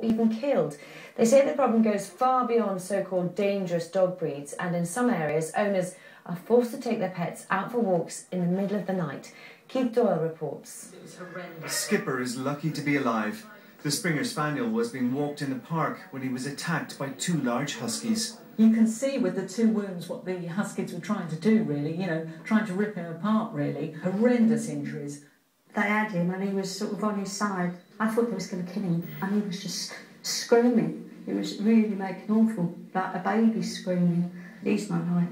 even killed. They say the problem goes far beyond so-called dangerous dog breeds, and in some areas owners are forced to take their pets out for walks in the middle of the night. Keith Doyle reports. It was horrendous. Skipper is lucky to be alive. The Springer Spaniel was being walked in the park when he was attacked by two large huskies. You can see with the two wounds what the huskies were trying to do, really, trying to rip him apart, really. Horrendous injuries. They had him and he was sort of on his side. I thought they was going to kill him and he was just screaming. It was really making awful, like a baby screaming. He's my life.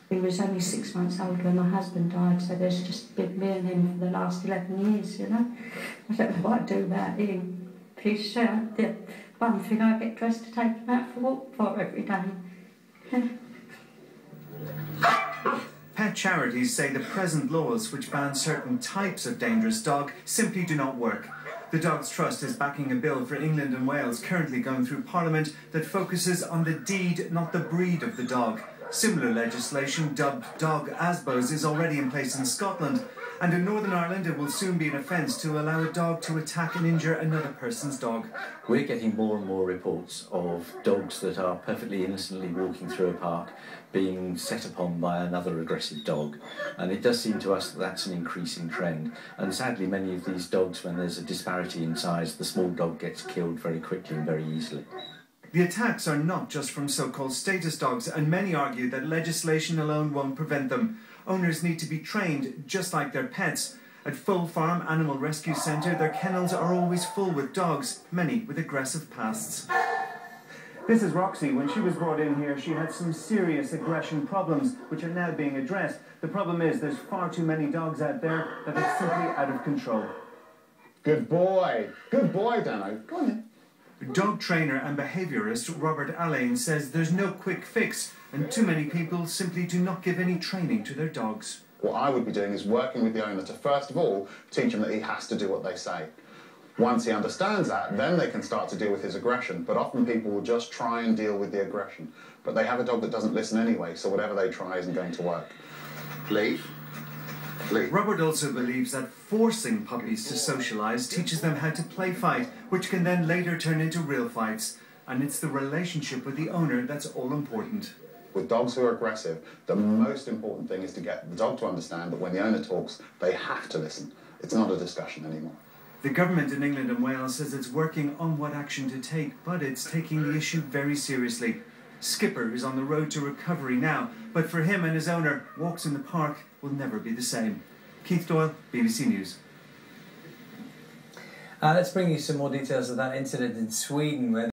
He was only 6 months old when my husband died, so there's just been me and him for the last 11 years, I don't know what to do about him. He's the one thing I get dressed to take him out for a walk for every day. Pet charities say the present laws which ban certain types of dangerous dog simply do not work. The Dogs Trust is backing a bill for England and Wales currently going through Parliament that focuses on the deed, not the breed of the dog. Similar legislation, dubbed Dog Asbos, is already in place in Scotland, and in Northern Ireland it will soon be an offence to allow a dog to attack and injure another person's dog. We're getting more and more reports of dogs that are perfectly innocently walking through a park being set upon by another aggressive dog, and it does seem to us that that's an increasing trend, and sadly many of these dogs, when there's a disparity in size, the small dog gets killed very quickly and very easily. The attacks are not just from so-called status dogs, and many argue that legislation alone won't prevent them. Owners need to be trained, just like their pets. At Full Farm Animal Rescue Centre, their kennels are always full with dogs, many with aggressive pasts. This is Roxy. When she was brought in here, she had some serious aggression problems, which are now being addressed. The problem is there's far too many dogs out there that are simply out of control. Good boy, Dano. Go on then. Dog trainer and behaviourist Robert Alleyne says there's no quick fix, and too many people simply do not give any training to their dogs. What I would be doing is working with the owner to, first of all, teach him that he has to do what they say. Once he understands that, then they can start to deal with his aggression. But often people will just try and deal with the aggression. But they have a dog that doesn't listen anyway, so whatever they try isn't going to work. Leave. Robert also believes that forcing puppies to socialise teaches them how to play fight, which can then later turn into real fights. And it's the relationship with the owner that's all important. With dogs who are aggressive, the most important thing is to get the dog to understand that when the owner talks, they have to listen. It's not a discussion anymore. The government in England and Wales says it's working on what action to take, but it's taking the issue very seriously. Skipper is on the road to recovery now, but for him and his owner, walks in the park will never be the same. Keith Doyle, BBC News. Let's bring you some more details of that incident in Sweden where